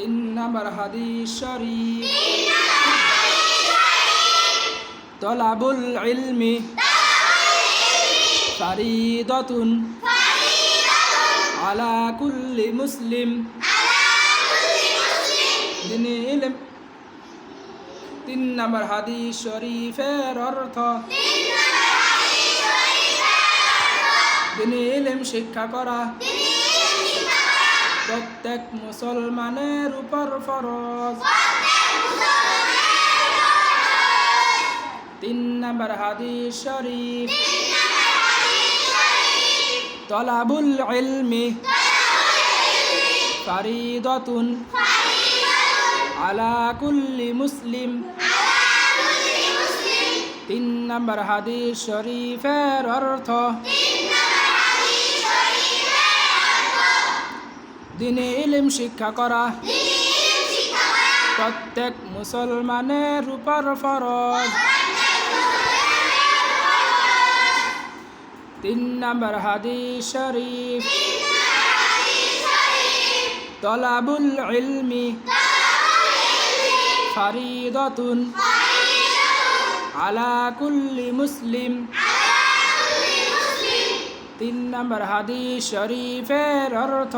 তিন নম্বর হাদিস শরীফ তলাবুল ইলমি ফারিদাতুন আলা কুল্লি মুসলিম। দিনে ইলম। তিন নম্বর হাদিস শরীফের অর্থ দিনে ইলম শিক্ষা করা প্রত্যেক মুসলমানের উপর ফরজ। তিন নম্বর হাদিস শরীফ তলাবুল ইলমি ফারিদাতুন আলা কুল্লি মুসলিম। তিন নম্বর হাদিস শরীফের অর্থ দিনে ইলম শিক্ষা করা প্রত্যেক মুসলমানের উপর ফরজ। তিন নম্বর হাদিস শরীফ তলাবুল ইলমি ফারিদাতুন আলা কুল্লি মুসলিম। তিন নম্বর হাদিস শরীফের অর্থ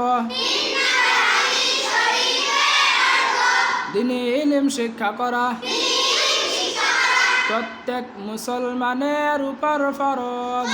দিনে ইলম শিক্ষা করা প্রত্যেক মুসলমানের উপর ফরজ।